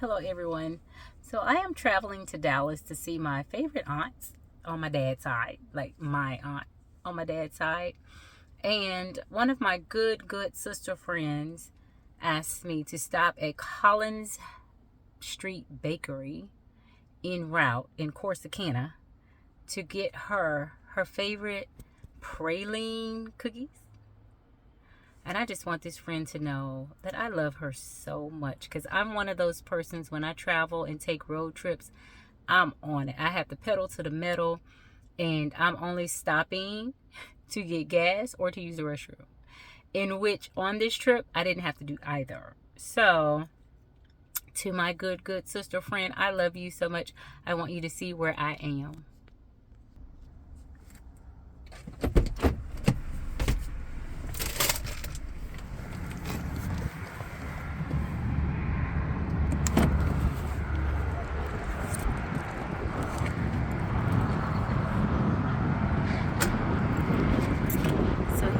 Hello everyone. So I am traveling to Dallas to see my favorite aunts on my dad's side, like my aunt on my dad's side. And one of my good sister friends asked me to stop at Collins Street Bakery en route in Corsicana to get her favorite praline cookies. And I just want this friend to know that I love her so much, because I'm one of those persons, when I travel and take road trips, I'm on it. I have the pedal to the metal, and I'm only stopping to get gas or to use the restroom. In which, on this trip, I didn't have to do either. So, to my good sister friend, I love you so much. I want you to see where I am.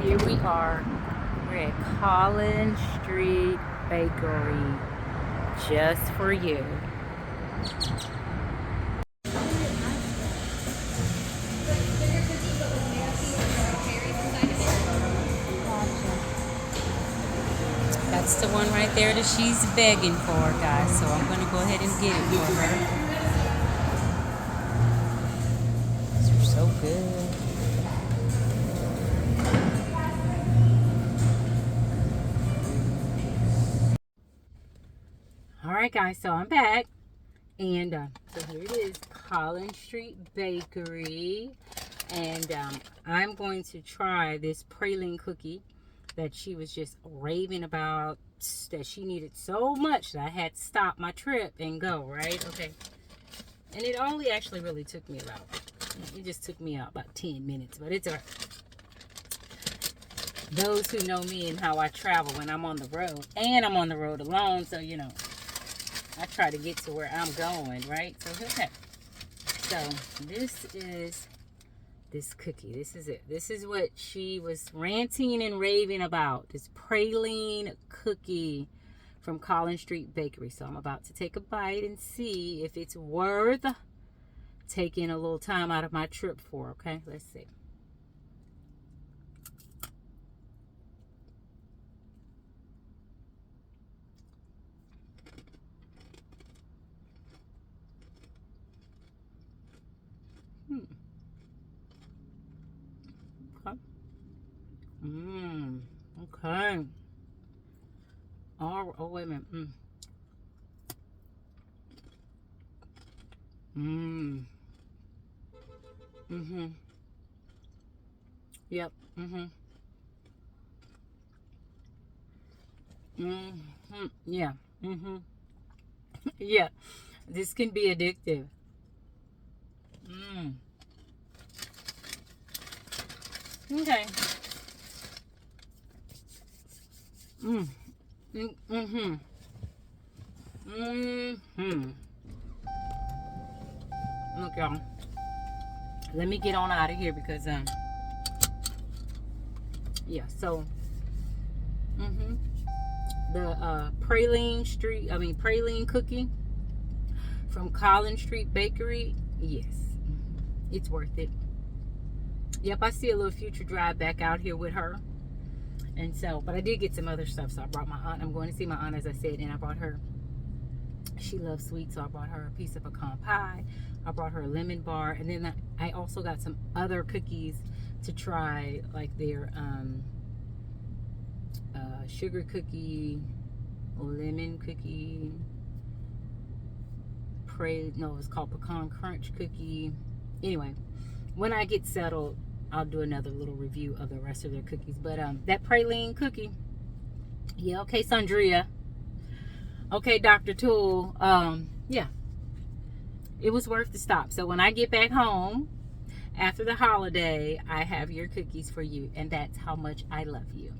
Here we are. We're at Collins Street Bakery just for you. That's the one right there that she's begging for, guys. So I'm going to go ahead and get it for her. These are so good. Alright guys, so I'm back, and so here it is, Collins Street Bakery, and I'm going to try this praline cookie that she was just raving about, that she needed so much that I had to stop my trip and go, right? Okay, and it only actually really took me it just took me about 10 minutes, but it's alright. Those who know me and how I travel when I'm on the road, and I'm on the road alone, so you know, I try to get to where I'm going, right? So, okay. So, this is this cookie. This is it. This is what she was ranting and raving about. This praline cookie from Collins Street Bakery. So, I'm about to take a bite and see if it's worth taking a little time out of my trip for, okay? Let's see. Okay. Okay. Oh, wait a minute. Yep. Yeah. Yeah. This can be addictive. Okay. Look, y'all. Let me get on out of here because yeah. So the praline cookie from Collins Street Bakery. Yes, it's worth it. Yep, I see a little future drive back out here with her. And so, but I did get some other stuff. So I brought my aunt. I'm going to see my aunt, as I said, and I brought her, she loves sweets, so I brought her a piece of pecan pie. I brought her a lemon bar. And then I also got some other cookies to try, like their sugar cookie, lemon cookie, it's called pecan crunch cookie. Anyway, when I get settled, I'll do another little review of the rest of their cookies. But that praline cookie, yeah, okay, Sandria, okay, Dr. Tool, yeah, it was worth the stop. So when I get back home after the holiday, I have your cookies for you, and that's how much I love you.